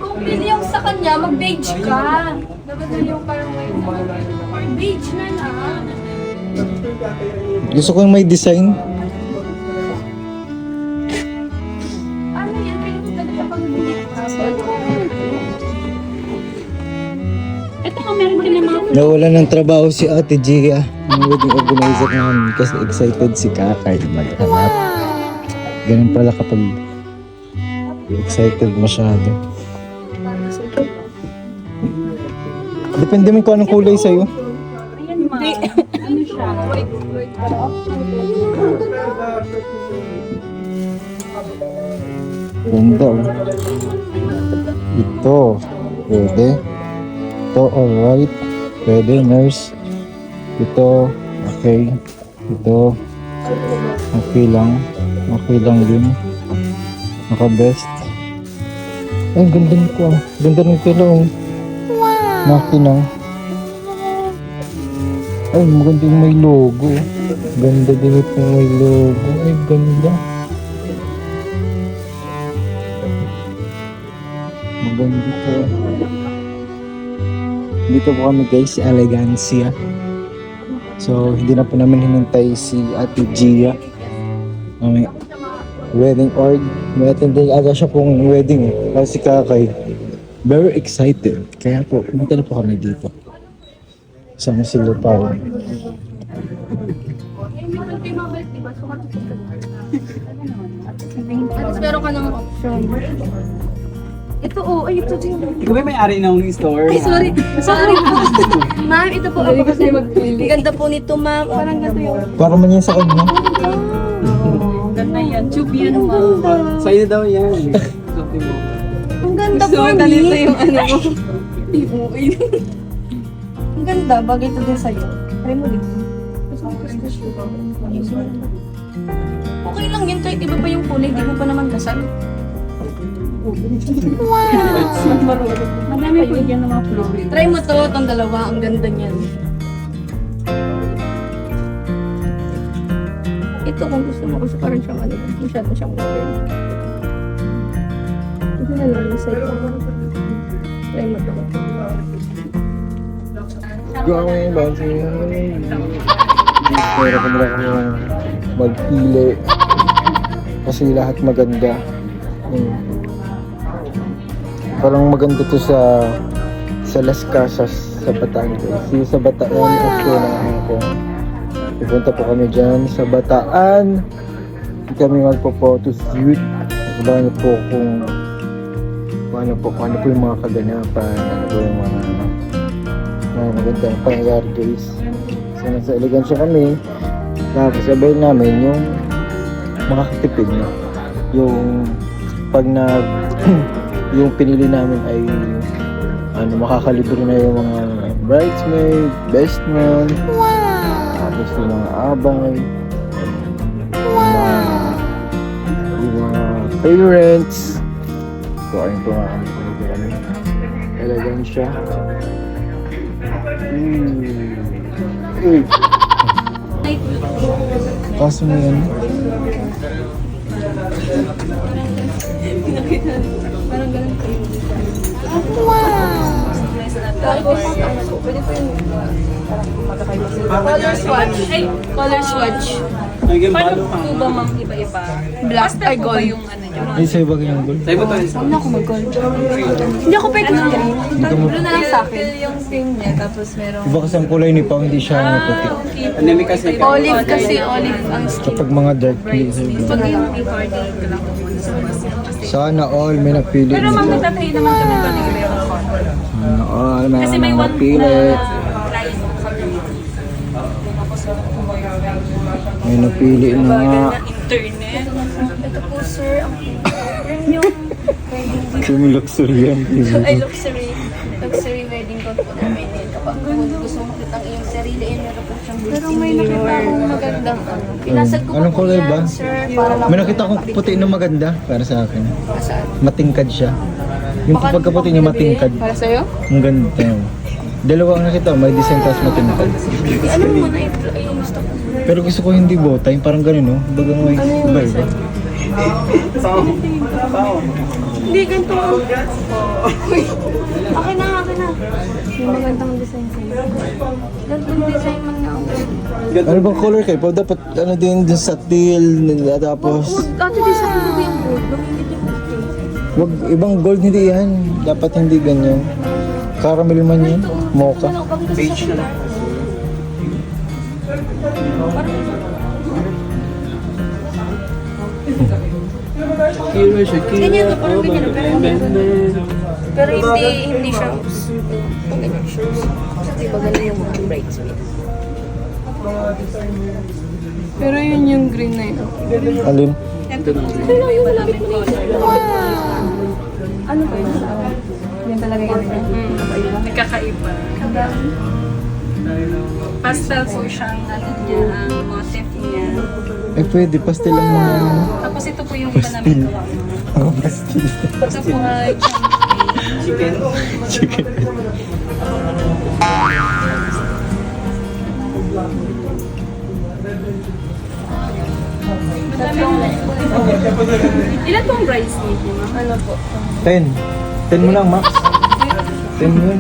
Kung pili yung sa kanya, mag-beige ka. Dapat na yung parang may beige na lang. Gusto ko yung may design. Ano yan? Pinagdala sa pag-bili. Ito nga, meron din ng mga Nawala ng trabaho si Ate Gia. Ang wedding organizer namin kasi excited si Kakay maghanap. Ganun pala kapag excited masyado. Depende mo kung anong kulay sa'yo. Ayan, ma. Ano siya? Ganda oh. Ito. Pwede. Ito alright. Pwede nurse. Ito. Okay. Ito. Okay lang. Okay lang din. Naka-best. Ay, ganda nito ah. Ganda ng pila oh. Makinang. Ay, maganda yung may logo. Ganda din itong may logo. Ay, ganda. Maganda ito. Dito po kami guys, si Elegancia. So, hindi na po namin hinintay si Ate Gia. May wedding org. May attending aga siya pong wedding. Kasi si Kakay. Very excited. Kaya po, pumunta na po kami dito. Sama si Lupao. Tapos meron ka ng option. Ito oh, ay ito din. Ikaw ba may-ari ng store? Ay, sorry. Sorry po. Ma'am, ito po ako kasi magpili. Ganda po nito, ma'am. Parang ganito yung... Para man yan sa kanya. Ganda yan. Tube yan, ma. Sa'yo daw yan. Sabi mo. Ang ganda po ni. Ganito yung ano mo. Iuwi. Ang ganda. Bagay ito din sa'yo. Try mo dito. Okay lang yun kahit iba pa yung kulay. Di mo pa naman kasal. Madami po yan ng mga flooring. Try mo to, itong dalawa. Ang ganda niyan. Ito kung gusto mo kasi parang siyang ano. Masyado siyang modern. Ito na lang sa ito. Try mo to. Going back to you. Pero kung wala kami magpili. Kasi lahat maganda. Parang maganda to sa Las Casas sa Batangas. Sa Bataan ako na ako. Pupunta po kami dyan sa Bataan. Kami magpo-photo shoot. Abangan niyo po kung ano po yung mga kaganapan, ano po yung mga magandang pangyayari guys. So nasa Elegancia kami. Tapos sabay namin yung makakatipid na. Yung pag yung pinili namin ay makakalibre na yung mga bridesmaid, best man, tapos yung mga abay, yung mga parents. So ayun po nga kami. Elegancia. Kaso mo yan? Parang ganun ko yun. Wow! Tapos, pwede po yung color swatch. Ay, color swatch. Naging Paano balo ka. po ba, ma'am, iba-iba? Black ay po ba gold. yung ano nyo? Ay, sa'yo ba yung gold? Sa'yo ba tayo? Huwag na ako mag-gold. Hindi ako pwede ng green. Blue na lang sa akin. Yung cream niya, tapos merong... Iba kasi ang kulay ni Pao, hindi siya puti. Anemic kasi. Olive kasi, olive ang skin. Kapag mga dark hindi sa'yo gold. Pag yung recording ko lang po muna sa bus. Sana all may napili Pero ma'am, nito. nagtatry naman kami ba ng iba yung color? Sana all may Kasi may one napili. price kami. May napili na nga. Bagal na internet. Ito po, sir. Ang yung Kami luxury yan. ay luxury wedding gown po namin yun. Kapag gusto mo kitang iyong sarili, meron po siyang built-in. Pero may nakita akong magandang ano. Pinasal ko Anong po kulay yan, ba? sir. Para lang May nakita akong puti na maganda para sa akin. Saan? Matingkad siya. Yung Baka pagkaputi niya matingkad. Para sa'yo? Ang ganda. Dalawa ang nakita, may design tapos matingkad. Ano mo na ito? Ay, yung gusto ko. Pero gusto ko hindi bow tie, parang ganun no? Bagang may Ano yung iba-iba. Hindi, ganito. Uy, akin na. May magandang design sa'yo. Ganitong design man nga ako. Ano bang color kayo? Pa dapat ano din dun sa teal nila tapos Dati design ko ba yung gold? Bakit yung gold? wag ibang gold hindi yan. Dapat hindi ganyan. Caramel man yun. Mocha. Page na lang. Kira siya, kira. Ganyan to, parang ganyan. Pero hindi siya pag ganyan shoes. Kasi diba ganun yung mga bridesmaids. Pero yun yung green na yun. Alin? Ano yung malapit mo na yun? Ano ba yun? Yun talaga yun. Nagkakaiba. Pastel po siyang ano niya, ang motif niya. Eh pwede, pastel lang muna. Tapos ito po yung iba namin gawa. Oh, pastel. Ito po ay Chicken. Chicken. ilan pong bridesmaid niyo? Ano po? 10. 10 mo lang, Max. 10 yun.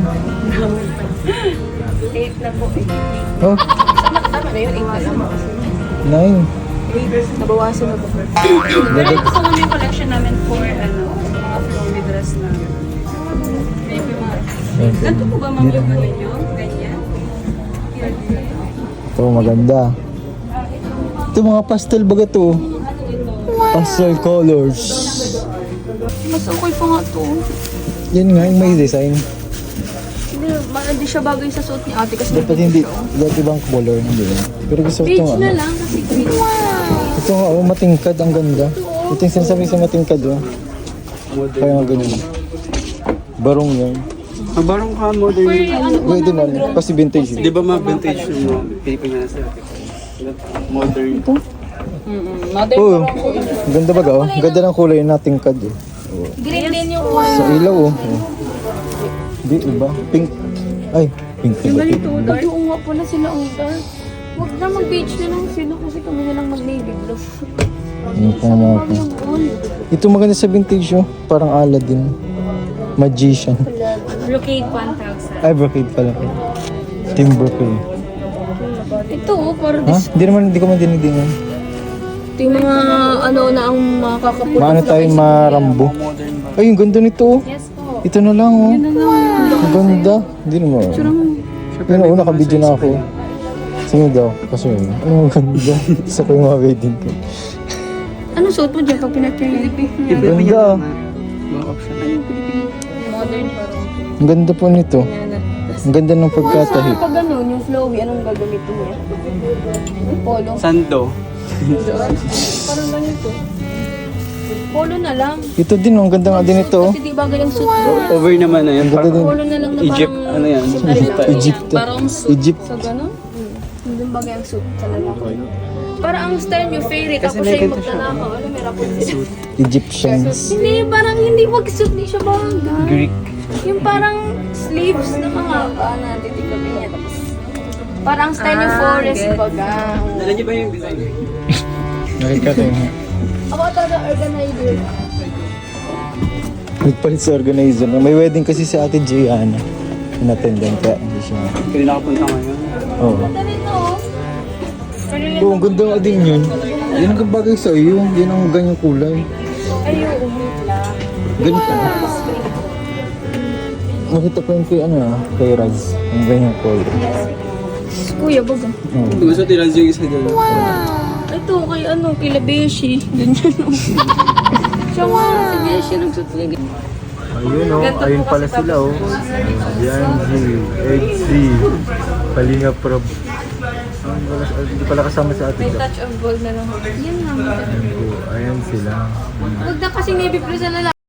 8 na po. Oh, Tama na yun, 8 na lang. 9. Nabawasan na po. Pero ito po kami yung collection namin for ano, mga flowy dress na. Maybe mga... Ganito po ba ma'am yung ano nyo? Ganyan? Ito, maganda. Ito mga pastel baga to. Pastel colors. Mas okay pa nga to. Yan nga yung may design. Hindi siya bagay sa suot ni ate kasi Dapat hindi, dapat ibang color, hindi ba? Pero gusto ko ito beige nga. na lang kasi green. Ito nga, oh, matingkad, ang ganda. Ito yung sinasabi sa matingkad, oh. Kaya nga ganyan. Barong yan. Ang barong ka, modern. Pwede na, kasi vintage. Di ba mga vintage yung mga Pilipinas na modern? Oo, ganda baga, oh. Ganda ng kulay na tingkad, oh. Green din yung Sa ilaw, oh. Di, iba. Pink. Ay, pink. Yung ganito, dark. Ay, oo nga pala sila ang dark. Huwag na mag-beige na lang sila kasi kami na lang mag-navy blue. Ano pa naman ako. Yung gold. Ito maganda sa vintage, oh. Parang Aladdin. Magician. Brocade 1,000. Ay, brocade pala. Team brocade. Ito, parang Ha? Hindi ko man dinidingan. ito yung mga ano na ang makakapulit. Maano tayo marambo. Ay, yung ganda nito, oh. Yes po. Ito na lang, oh. Ang ganda. Hindi naman. Yun, oh, nakabidyo na ako. Sige daw. Kasi, ang ganda. Isa ko yung mga wedding ko. Ano suot mo dyan pag pinag-carry? Ang ganda. Mga option. Modern parang. Ang ganda po nito. Ang ganda ng pagkatahi. Pag ano, yung flowy, anong gagamitin niya? Yung polo. Sando. Parang ganito. Polo na lang. Ito din, oh. Ang ganda nga din ito, oh. Kasi di bagay ang suit mo. Over naman na yan. Ang ganda din. Polo na lang na Egypt, parang... ano yan? Egypt. Parang suit. Egypt. Sa gano'n? Hindi bagay ang suit sa lalaki. Para ang style niyo favorite. Kasi Ako may siya yung ganito siya. magtanakaw. Alam, may rapon sila. Egyptians. Hindi, parang hindi mag-suit. Hindi siya bagay. Greek. Yung parang sleeves na mahaba na titigapin niya. Tapos parang ang style yung forest baga. Dala niyo ba yung design? Nakikita yun. Ako talaga organizer. Nagpalit sa organizer. May wedding kasi si Ate Gianna. In-attendant kaya hindi siya. Kaya nakapunta ngayon. Oo. Dali to. Oo, ang ganda nga din yun. Yan ang bagay sa iyo. Yan ang ganyang kulay. Ay, umit lang. Ganito. Nakita ko yun kay kay Raz. Ang ganyang kulay. Kuya, baga. Oo. Gusto tiras yung isa dyan. Ito, kay kay Labeshi. Ganyan o. Siya nga, si Beshi nagsutulig. Ayun ayun pala sila Yan, Eggsy, Kalinga Prob. Hindi pala kasama sa atin. Touch of gold na lang. Yan nga. Ayan sila. Huwag na kasi navy blue sa lalaki.